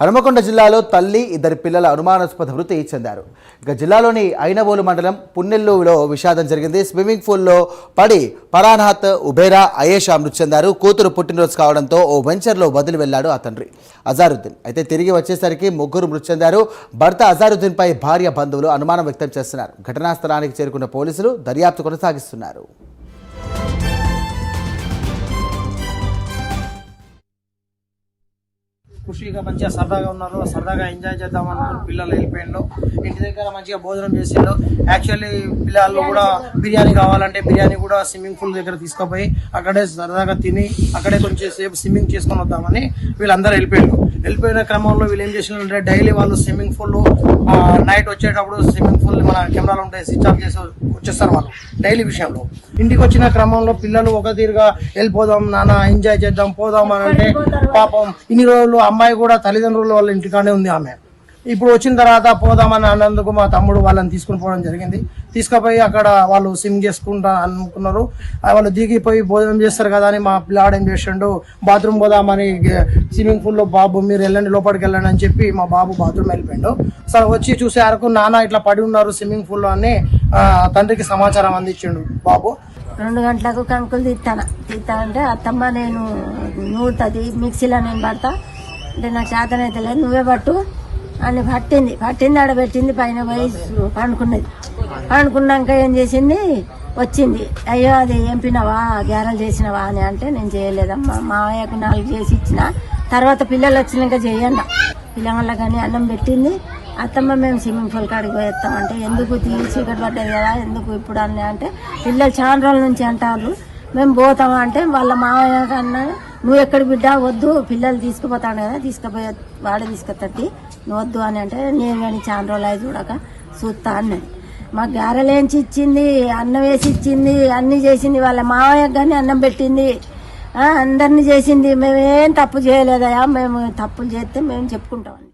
హనుమకొండ జిల్లాలో తల్లి ఇద్దరి పిల్లల అనుమానాస్పద మృతి చెందారు. ఇక జిల్లాలోని ఐనవోలు మండలం పున్నెల్లులో విషాదం జరిగింది. స్విమ్మింగ్ పూల్లో పడి పరానాథ్ ఉబేరా అయేషా మృతి చెందారు. కూతురు పుట్టినరోజు కావడంతో ఓ వెంచర్లో వదిలి వెళ్లాడు ఆ తండ్రి అజారుద్దీన్. అయితే తిరిగి వచ్చేసరికి ముగ్గురు మృతి చెందారు. భర్త అజారుద్దీన్పై భార్య బంధువులు అనుమానం వ్యక్తం చేస్తున్నారు. ఘటనా స్థలానికి చేరుకున్న పోలీసులు దర్యాప్తు కొనసాగిస్తున్నారు. ఖుషీగా మంచిగా సరదాగా ఉన్నారు, సరదాగా ఎంజాయ్ చేద్దామన్నారు. పిల్లలు వెళ్ళిపోయిండు, ఇంటి దగ్గర మంచిగా భోజనం చేసిండు. యాక్చువల్లీ పిల్లలు కూడా బిర్యానీ కావాలంటే బిర్యానీ కూడా స్విమ్మింగ్ పూల్ దగ్గర తీసుకుపోయి అక్కడే సరదాగా తిని అక్కడే కొంచెం సేపు స్విమ్మింగ్ చేసుకొని వద్దామని వీళ్ళందరూ వెళ్ళిపోయిన క్రమంలో వీళ్ళు ఏం చేసినారంటే డైలీ వాళ్ళు స్విమ్మింగ్ పూల్ నైట్ వచ్చేటప్పుడు స్విమ్మింగ్ పూల్ మన కెమెరాలు ఉంటాయి, స్విచ్ ఆఫ్ చేసి వచ్చేస్తారు వాళ్ళు డైలీ విషయంలో. ఇంటికి వచ్చిన క్రమంలో పిల్లలు ఒక తీరుగా వెళ్ళిపోదాం నాన్న ఎంజాయ్ చేద్దాం పోదాం అని అంటే పాపం ఇన్ని రోజులు అమ్మాయి కూడా తల్లిదండ్రుల వాళ్ళ ఇంటికానే ఉంది. ఆమె ఇప్పుడు వచ్చిన తర్వాత పోదామని అన్నందుకు మా తమ్ముడు వాళ్ళని తీసుకుని పోవడం జరిగింది. తీసుకుపోయి అక్కడ వాళ్ళు స్విమ్ చేసుకుంటా అనుకున్నారు. వాళ్ళు దిగిపోయి భోజనం చేస్తారు కదా అని మా పిల్లాడు ఏం చేసిండు, బాత్రూమ్ పోదామని స్విమ్మింగ్ పూల్లో బాబు మీరు వెళ్ళండి లోపలికి వెళ్ళండి అని చెప్పి మా బాబు బాత్రూమ్ వెళ్ళిపోయాడు. సరే వచ్చి చూసే వరకు నాన్న ఇట్లా పడి ఉన్నారు స్విమ్మింగ్ పూల్లో అని తండ్రికి సమాచారం అందించిండు బాబు. 2 గంటలకు కంకులు తీస్తా అంటే అత్తమ్మ నేను నూరుతుంది మిక్సీలో నేను పడతా అంటే నాకు చేతనైతే లేదు నువ్వే పట్టు అని పట్టింది ఆడబెట్టింది పైన పోయి పండుకున్నాక ఏం చేసింది వచ్చింది. అయ్యో అది ఎంపినవా గ్యారెలు చేసినవా అని అంటే నేను చేయలేదమ్మా మావయ్యకు 4 చేసి ఇచ్చిన తర్వాత పిల్లలు వచ్చినాక చేయండి పిల్లల కానీ అన్నం పెట్టింది. అత్తమ్మ మేము స్విమ్మింగ్ పూల్ కాడికి పోయేస్తామంటే ఎందుకు చీకటి పడ్డది కదా ఎందుకు ఇప్పుడు అని అంటే పిల్లలు చాలా రోజుల నుంచి అంటారు మేము పోతామా అంటే వాళ్ళ మావయ్య కన్నా నువ్వు ఎక్కడికి బిడ్డ వద్దు పిల్లలు తీసుకుపోతాడు కదా తీసుకుపోయే వాడే తీసుకొస్తాటి నువ్వు వద్దు అని అంటే నేను కానీ చాలా రోజులు అయి చూడక చూస్తా అన్నది. మాకు గారెలు వేయించి ఇచ్చింది, అన్నం వేసి ఇచ్చింది, అన్నీ చేసింది. వాళ్ళ మావయ్యకు కానీ అన్నం పెట్టింది, అందరినీ చేసింది. మేమేం తప్పు చేయలేదయా, మేము తప్పులు చేస్తే మేము చెప్పుకుంటామని.